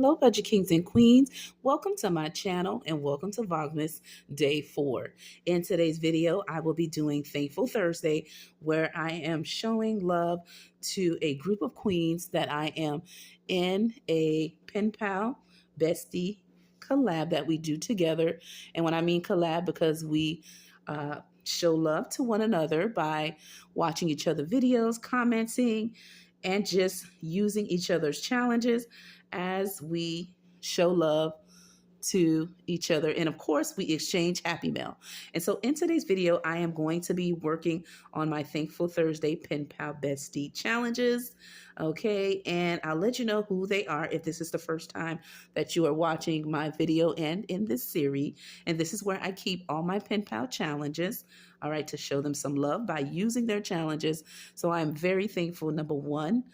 Hello, Budget Kings and Queens. Welcome to my channel and welcome to Vlogmas Day 4. In today's video, I will be doing Thankful Thursday, where I am showing love to a group of queens that I am in a pen pal bestie collab that we do together. And when I mean collab, because we show love to one another by watching each other videos, commenting, and just using each other's challenges as we show love to each other. And of course, we exchange happy mail. And so in today's video, I am going to be working on my Thankful Thursday Pen Pal Bestie challenges. Okay, and I'll let you know who they are if this is the first time that you are watching my video and in this series. And this is where I keep all my Pen Pal challenges, all right, to show them some love by using their challenges. So I'm very thankful, number one,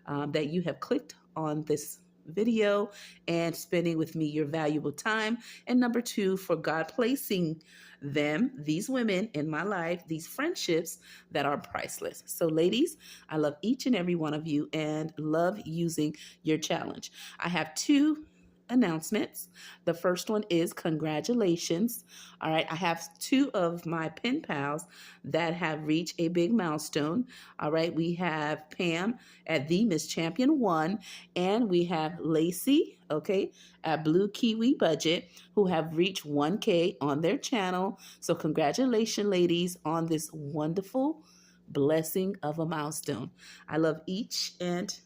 that you have clicked on this video and spending with me your valuable time, and number two, for God placing these women in my life, these friendships that are priceless. So ladies, I love each and every one of you and love using your challenge. I have two announcements. The first one is congratulations. All right, I have two of my pen pals that have reached a big milestone. All right, we have Pam at the Miss Champion 1, and we have Lacey, okay, at Blue Kiwi Budget, who have reached 1K on their channel. So congratulations, ladies, on this wonderful blessing of a milestone. I love each and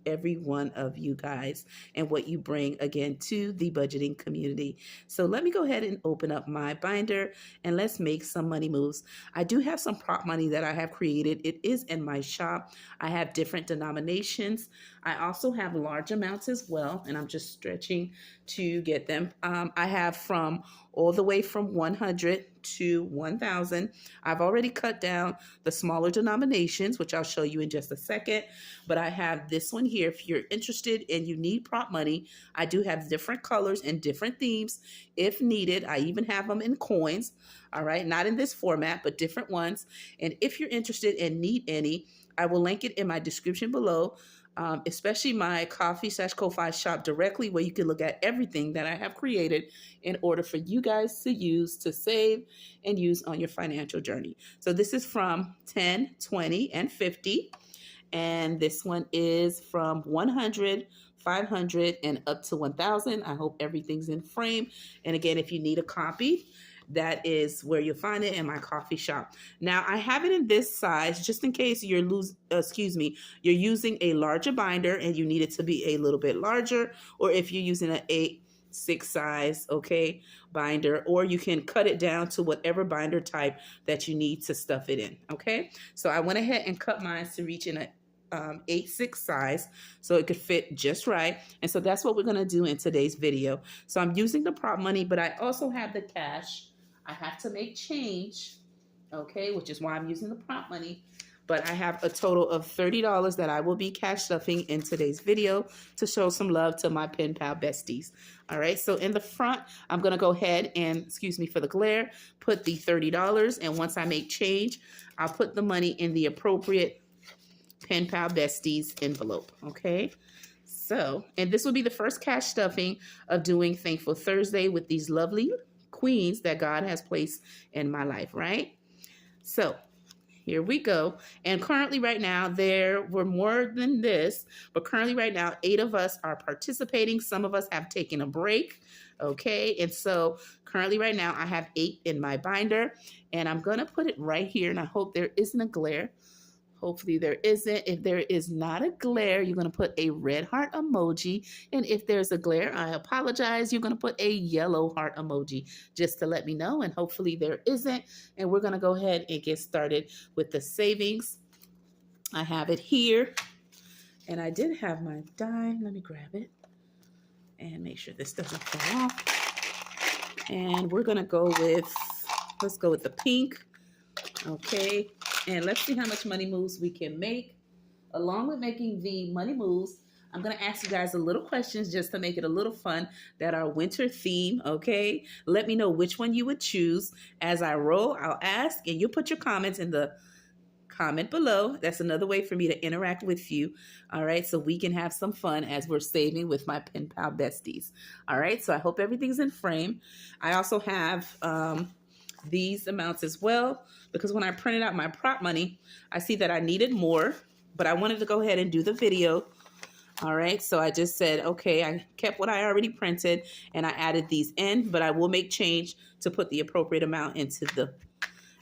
every one of you guys and what you bring again to the budgeting community. So let me go ahead and open up my binder and let's make some money moves. I do have some prop money that I have created. It is in my shop. I have different denominations. I also have large amounts as well, and I'm just stretching to get them. I have from all the way from 100 to 1,000. I've already cut down the smaller denominations, which I'll show you in just a second. But I have this one here. If you're interested and you need prop money, I do have different colors and different themes if needed. I even have them in coins, all right? Not in this format, but different ones. And if you're interested and need any, I will link it in my description below. Especially my Ko-Fi shop directly, where you can look at everything that I have created in order for you guys to use, to save and use on your financial journey. So this is from 10, 20, and 50. And this one is from 100, 500, and up to 1,000. I hope everything's in frame. And again, if you need a copy, that is where you'll find it in my coffee shop. Now I have it in this size just in case you're using a larger binder and you need it to be a little bit larger, or if you're using an 8/6 size, okay, binder, or you can cut it down to whatever binder type that you need to stuff it in. Okay, so I went ahead and cut mine to reach in a 8/6 size so it could fit just right. And so that's what we're going to do in today's video. So I'm using the prop money, but I also have the cash. I have to make change, okay, which is why I'm using the prop money. But I have a total of $30 that I will be cash stuffing in today's video to show some love to my pen pal besties. All right, so in the front, I'm going to go ahead and, excuse me for the glare, put the $30. And once I make change, I'll put the money in the appropriate pen pal besties envelope. Okay, so, and this will be the first cash stuffing of doing Thankful Thursday with these lovely queens that God has placed in my life, right? So here we go. And currently right now, there were more than this, but currently right now, 8 of us are participating. Some of us have taken a break. Okay, and so currently right now, I have 8 in my binder, and I'm going to put it right here, and I hope there isn't a glare. Hopefully there isn't. If there is not a glare, you're going to put a red heart emoji. And if there's a glare, I apologize. You're going to put a yellow heart emoji just to let me know. And hopefully there isn't. And we're going to go ahead and get started with the savings. I have it here. And I did have my die. Let me grab it and make sure this doesn't fall off. And we're going to go with, let's go with the pink. Okay. And let's see how much money moves we can make. Along with making the money moves, I'm going to ask you guys a little questions just to make it a little fun that are winter theme, okay? Let me know which one you would choose. As I roll, I'll ask, and you'll put your comments in the comment below. That's another way for me to interact with you. All right, so we can have some fun as we're saving with my pen pal besties. All right, so I hope everything's in frame. I also have these amounts as well, because when I printed out my prop money, I see that I needed more, but I wanted to go ahead and do the video. All right, so I just said, okay, I kept what I already printed and I added these in, but I will make change to put the appropriate amount into the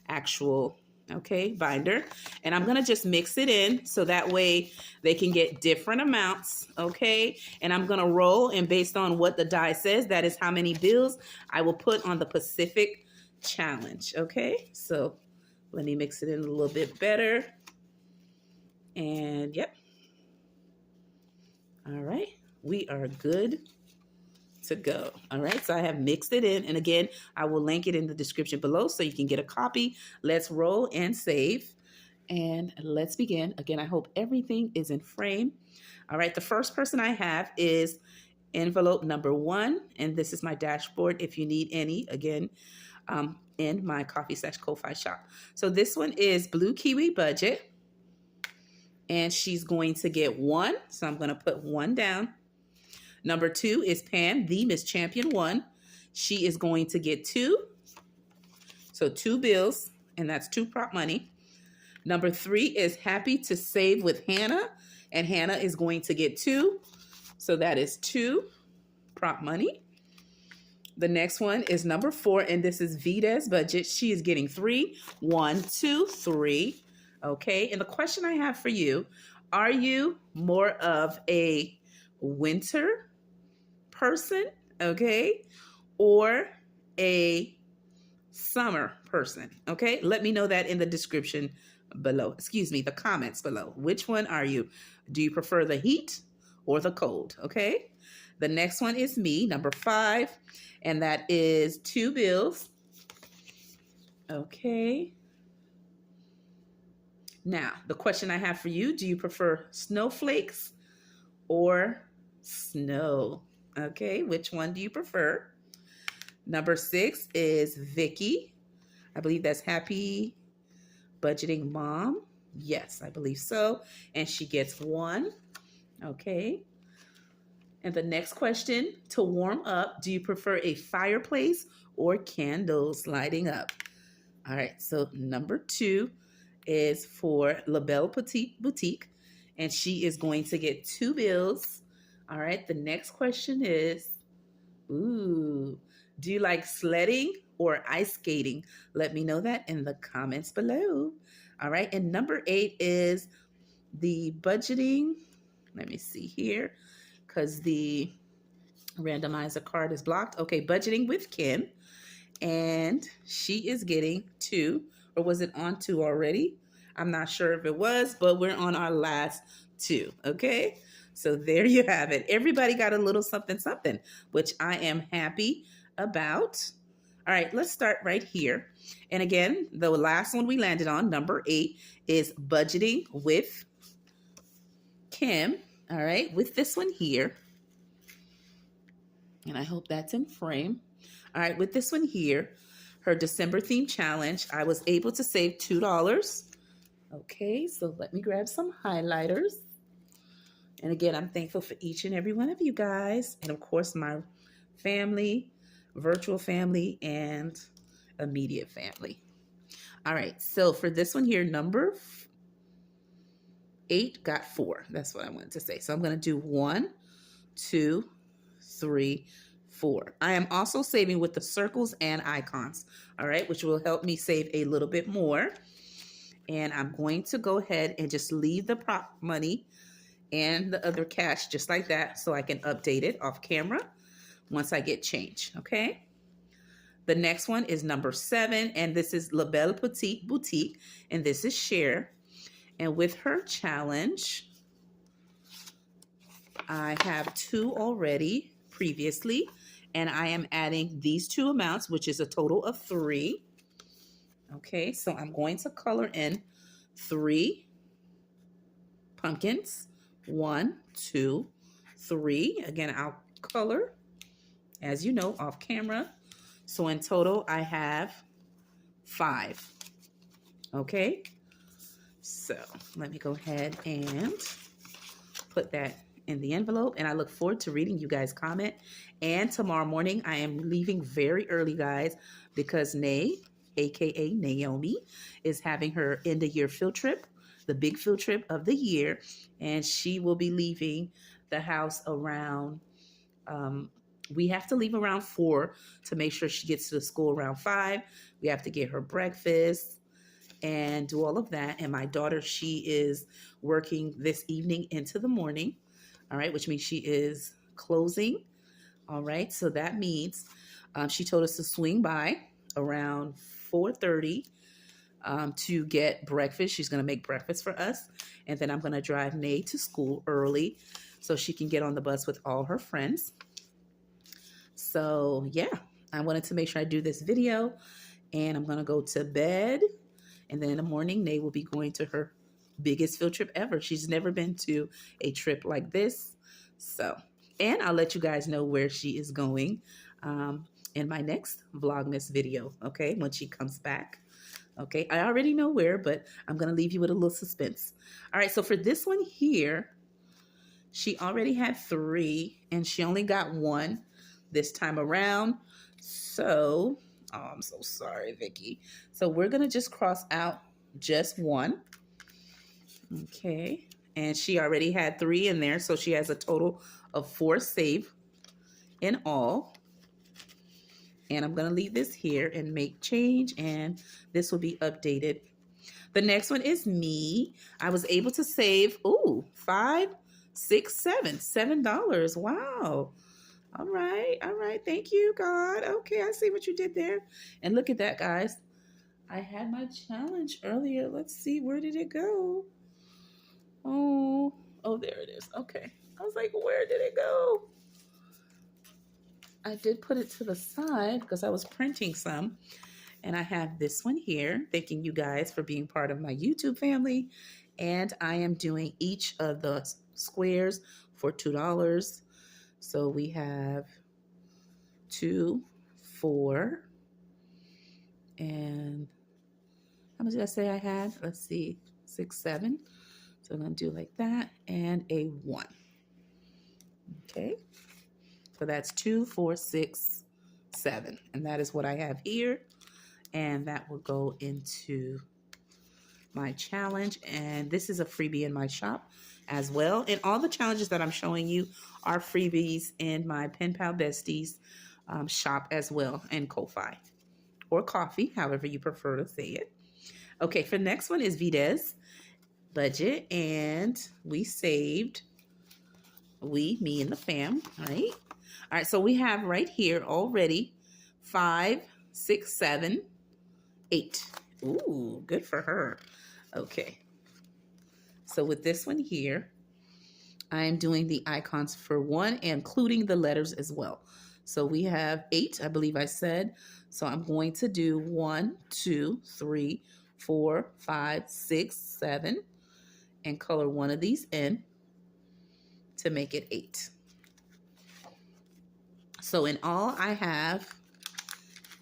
actual, okay, binder. And I'm gonna just mix it in so that way they can get different amounts, okay? And I'm gonna roll, and based on what the die says, that is how many bills I will put on the Pacific Challenge, okay? So let me mix it in a little bit better. And yep. All right, we are good to go. All right, so I have mixed it in, and again, I will link it in the description below so you can get a copy. Let's roll and save, and let's begin. Again, I hope everything is in frame. All right, the first person I have is envelope number 1, and this is my dashboard if you need any, again, in my Coffee/Ko-Fi shop. So this one is Blue Kiwi Budget, and she's going to get 1, so I'm going to put 1 down. Number 2 is Pam, the Miss Champion 1. She is going to get 2. So 2 bills, and that's 2 prop money. Number 3 is Happy to Save with Hannah, and Hannah is going to get 2. So that is 2 prop money. The next one is number 4, and this is Vida's Budget. She is getting 3. 1, 2, 3. Okay, and the question I have for you, are you more of a winter person, okay, or a summer person, okay? Let me know that in the description below. Excuse me, the comments below. Which one are you? Do you prefer the heat or the cold, okay? The next one is me, number 5, and that is 2 bills, okay? Now, the question I have for you, do you prefer snowflakes or snow? Okay, which one do you prefer? Number 6 is Vicky. I believe that's Happy Budgeting Mom. Yes, I believe so. And she gets 1. Okay. And the next question, to warm up, do you prefer a fireplace or candles lighting up? All right, so number 2 is for La Belle Petite Boutique, and she is going to get 2 bills. All right, the next question is, do you like sledding or ice skating? Let me know that in the comments below. All right, and number 8 is the budgeting. Let me see here, because the randomizer card is blocked. Okay, budgeting with Kim, and she is getting 2. Or was it on 2 already? I'm not sure if it was, but we're on our last 2, okay? So there you have it. Everybody got a little something, something, which I am happy about. All right, let's start right here. And again, the last one we landed on, number 8, is budgeting with Kim. All right, with this one here. And I hope that's in frame. All right, with this one here, her December theme challenge, I was able to save $2. Okay, so let me grab some highlighters. And again, I'm thankful for each and every one of you guys. And of course, my family, virtual family, and immediate family. All right, so for this one here, number 8 got 4. That's what I wanted to say. So I'm going to do 1, 2, 3, 4. I am also saving with the circles and icons, all right, which will help me save a little bit more. And I'm going to go ahead and just leave the prop money and the other cash just like that so I can update it off camera once I get change, okay? The next one is number 7, and this is La Belle Petite Boutique, and this is Cher. And with her challenge, I have 2 already previously, and I am adding these 2 amounts, which is a total of 3. Okay, so I'm going to color in 3 pumpkins. 1, 2, 3. Again, I'll color, as you know, off camera. So in total, I have 5. Okay. So let me go ahead and put that in the envelope, and I look forward to reading you guys' comment. And tomorrow morning, I am leaving very early, guys, because Nay, aka Naomi, is having her end of year field trip, the big field trip of the year, and she will be leaving the house around. We have to leave around 4 to make sure she gets to the school around 5. We have to get her breakfast and do all of that. And my daughter, she is working this evening into the morning. All right, which means she is closing. All right, so that means she told us to swing by around 4:30 to get breakfast. She's going to make breakfast for us, and then I'm going to drive Nay to school early so she can get on the bus with all her friends. So yeah, I wanted to make sure I do this video, and I'm going to go to bed. And then in the morning, Nay will be going to her biggest field trip ever. She's never been to a trip like this. So, and I'll let you guys know where she is going in my next Vlogmas video, okay, when she comes back. Okay, I already know where, but I'm going to leave you with a little suspense. All right, so for this one here, she already had 3, and she only got 1 this time around. So, oh, I'm so sorry, Vicky. So we're going to just cross out just 1. Okay. And she already had 3 in there, so she has a total of 4 saved in all. And I'm going to leave this here and make change, and this will be updated. The next one is me. I was able to save, ooh, 5, 6, 7, $7. Wow. All right. All right. Thank you, God. Okay, I see what you did there. And look at that, guys. I had my challenge earlier. Let's see. Where did it go? Oh, there it is. Okay. I was like, where did it go? I did put it to the side because I was printing some. And I have this one here. Thanking you guys for being part of my YouTube family. And I am doing each of the squares for $2. So we have 2, 4, and how much did I say I had? Let's see, 6, 7. So I'm going to do like that, and a 1. Okay. So that's 2, 4, 6, 7. And that is what I have here. And that will go into my challenge. And this is a freebie in my shop as well. And all the challenges that I'm showing you are freebies in my Pen Pal Besties shop as well, and Ko-Fi or coffee, however you prefer to say it. Okay, for the next one is Vides budget, and we saved, me and the fam, right? All right, so we have right here already 5, 6, 7, 8. Ooh, good for her. Okay, so with this one here, I am doing the icons for 1, including the letters as well. So we have 8, I believe I said. So I'm going to do 1, 2, 3, 4, 5, 6, 7, and color one of these in to make it 8. So in all, I have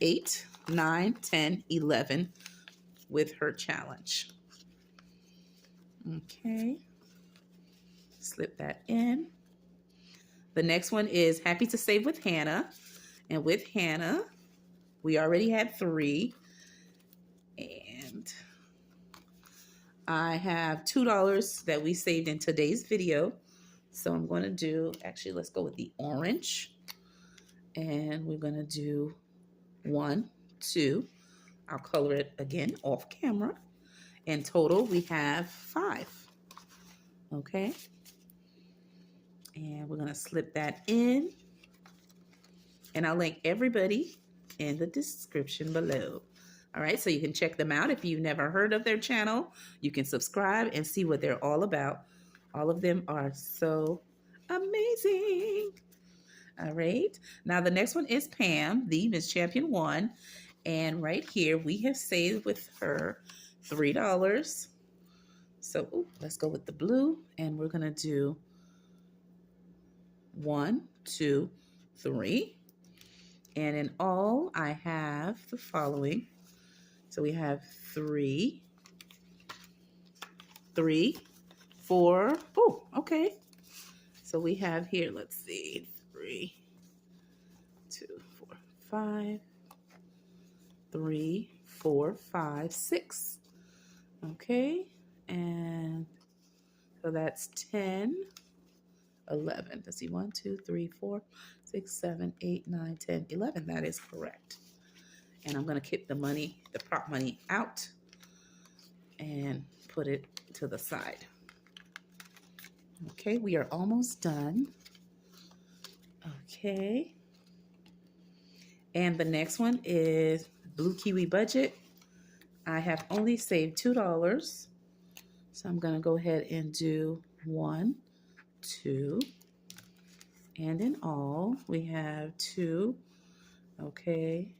8, 9, 10, 11 with her challenge. Okay. Slip that in. The next one is Happy to Save with Hannah. And with Hannah, we already had 3. And I have $2 that we saved in today's video. So I'm going to do, actually, let's go with the orange. And we're going to do 1, 2. I'll color it again off camera. In total, we have 5. Okay. And we're going to slip that in. And I'll link everybody in the description below. All right, so you can check them out. If you've never heard of their channel, you can subscribe and see what they're all about. All of them are so amazing. All right, now the next one is Pam, the Miss Champion 1. And right here, we have saved with her $3. So let's go with the blue, and we're going to do 1, 2, 3. And in all, I have the following. So we have 3, 3, 4. Oh, okay. So we have here, let's see, 3, 2, 4, 5, 3, 4, 5, 6. Okay, and so that's 10, 11. Let's see, 1, 2, 3, 4, 6, 7, 8, 9, 10, 11. That is correct. And I'm going to kick the money, the prop money out and put it to the side. Okay, we are almost done. Okay. And the next one is Blue Kiwi Budget. I have only saved $2. So I'm going to go ahead and do 1, 2. And in all, we have 2. Okay.